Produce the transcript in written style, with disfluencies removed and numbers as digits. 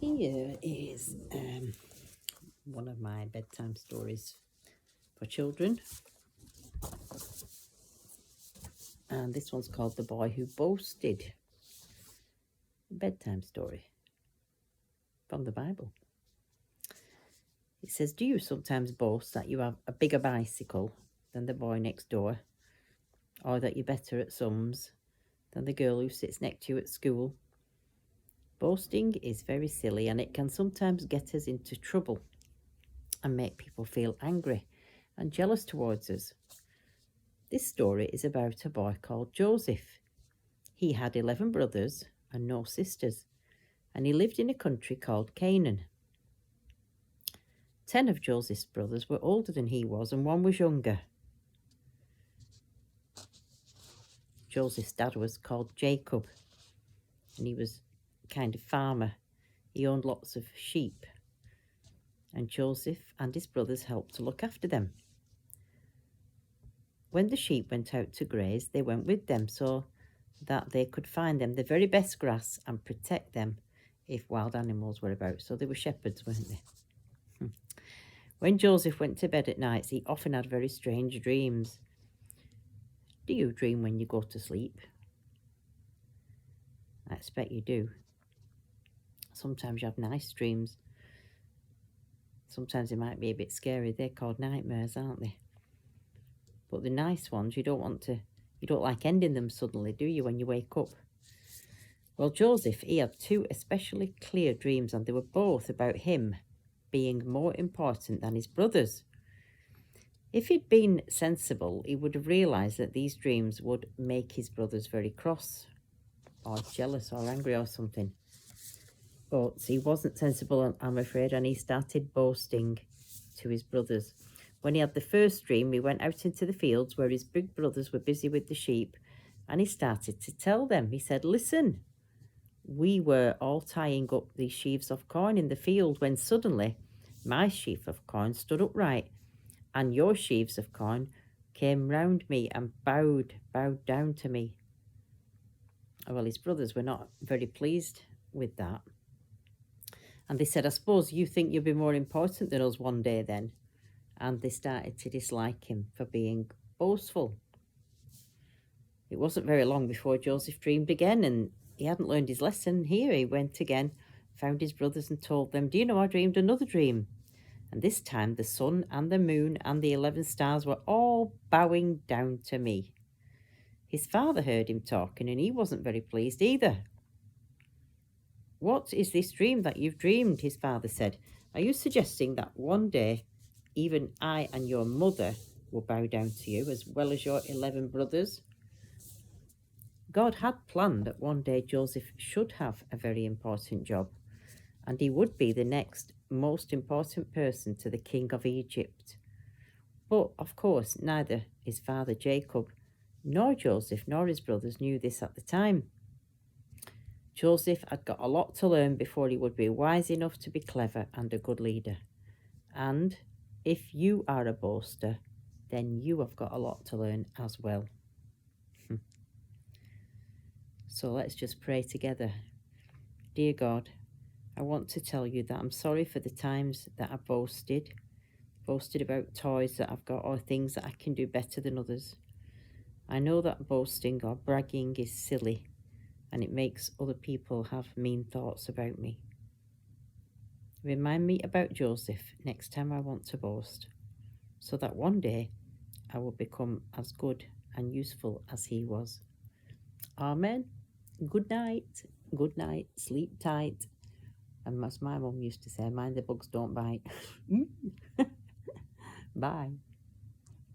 Here is one of my bedtime stories for children, and this one's called The Boy Who Boasted. Bedtime story from the Bible. It says, do you sometimes boast that you have a bigger bicycle than the boy next door, or that you're better at sums than the girl who sits next to you at school? Boasting is very silly, and it can sometimes get us into trouble and make people feel angry and jealous towards us. This story is about a boy called Joseph. He had 11 brothers and no sisters, and he lived in a country called Canaan. 10 of Joseph's brothers were older than he was, and one was younger. Joseph's dad was called Jacob, and he was a kind of farmer. He owned lots of sheep, and Joseph and his brothers helped to look after them. When the sheep went out to graze, they went with them so that they could find them the very best grass and protect them if wild animals were about. So they were shepherds, weren't they? When Joseph went to bed at nights, he often had very strange dreams. Do you dream when you go to sleep? I expect you do. Sometimes you have nice dreams. Sometimes they might be a bit scary. They're called nightmares, aren't they? But the nice ones, you don't like ending them suddenly, do you, when you wake up? Well, Joseph, he had two especially clear dreams, and they were both about him being more important than his brothers. If he'd been sensible, he would have realised that these dreams would make his brothers very cross or jealous or angry or something. But he wasn't sensible, I'm afraid, and he started boasting to his brothers. When he had the first dream, he went out into the fields where his big brothers were busy with the sheep, and he started to tell them. He said, listen, we were all tying up these sheaves of corn in the field when suddenly my sheaf of corn stood upright, and your sheaves of corn came round me and bowed down to me. Well, his brothers were not very pleased with that. And they said, I suppose you think you'll be more important than us one day then. And they started to dislike him for being boastful. It wasn't very long before Joseph dreamed again, and he hadn't learned his lesson. Here he went again, found his brothers and told them, do you know, I dreamed another dream. And this time the sun and the moon and the 11 stars were all bowing down to me. His father heard him talking, and he wasn't very pleased either. What is this dream that you've dreamed? His father said. Are you suggesting that one day even I and your mother will bow down to you, as well as your 11 brothers? God had planned that one day Joseph should have a very important job, and he would be the next most important person to the king of Egypt. But, of course, neither his father Jacob nor Joseph nor his brothers knew this at the time. Joseph had got a lot to learn before he would be wise enough to be clever and a good leader. And if you are a boaster, then you have got a lot to learn as well. So let's just pray together. Dear God, I want to tell you that I'm sorry for the times that I boasted about toys that I've got or things that I can do better than others. I know that boasting or bragging is silly, and it makes other people have mean thoughts about me. Remind me about Joseph next time I want to boast, so that one day I will become as good and useful as he was. Amen. Good night, sleep tight. And as my mum used to say, mind the bugs don't bite. Bye.